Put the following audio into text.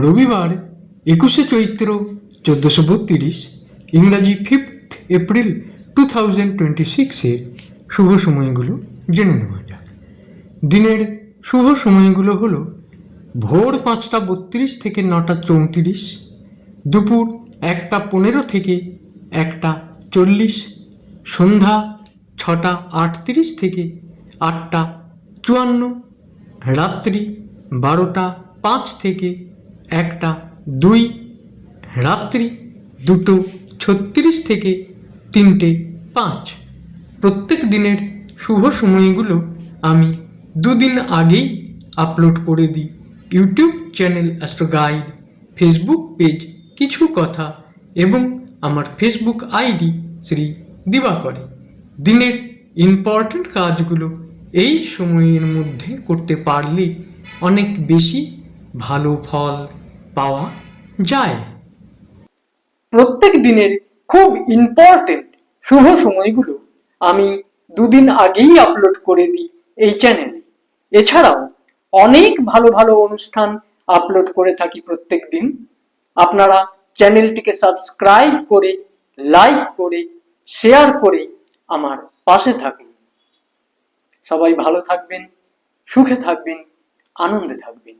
রবিবার 21শে চৈত্র 1432, ইংরাজি 5th April 2026-এর শুভ সময়গুলো জেনে নেওয়া যাক। দিনের শুভ সময়গুলো হলো ভোর 5:32 থেকে 9:34, দুপুর 1:15 থেকে 1:40, সন্ধ্যা 6:38 থেকে 8:54, রাত্রি 12:05 থেকে 1:02, রাত্রি 2:36 থেকে 3:05। প্রত্যেক দিনের শুভ সময়গুলো আমি দুদিন আগেই আপলোড করে দিই YouTube channel astro guide, Facebook page কিছু কথা এবং আমার ফেসবুক আইডি শ্রী দিবাকরে। দিনের ইম্পর্ট্যান্ট কাজগুলো এই সময়ের মধ্যে করতে পারলে অনেক বেশি ভালো ফল পাওয়া যায়। প্রত্যেক দিনের খুব ইম্পর্টেন্ট শুভ সময়গুলো আমি দুদিন আগেই আপলোড করে দিই এই চ্যানেলে। এছাড়াও অনেক ভালো ভালো অনুষ্ঠান আপলোড করে থাকি প্রত্যেক দিন। আপনারা চ্যানেলটিকে সাবস্ক্রাইব করে, লাইক করে, শেয়ার করে আমার পাশে থাকুন। সবাই ভালো থাকবেন, সুখে থাকবেন, আনন্দে থাকবেন।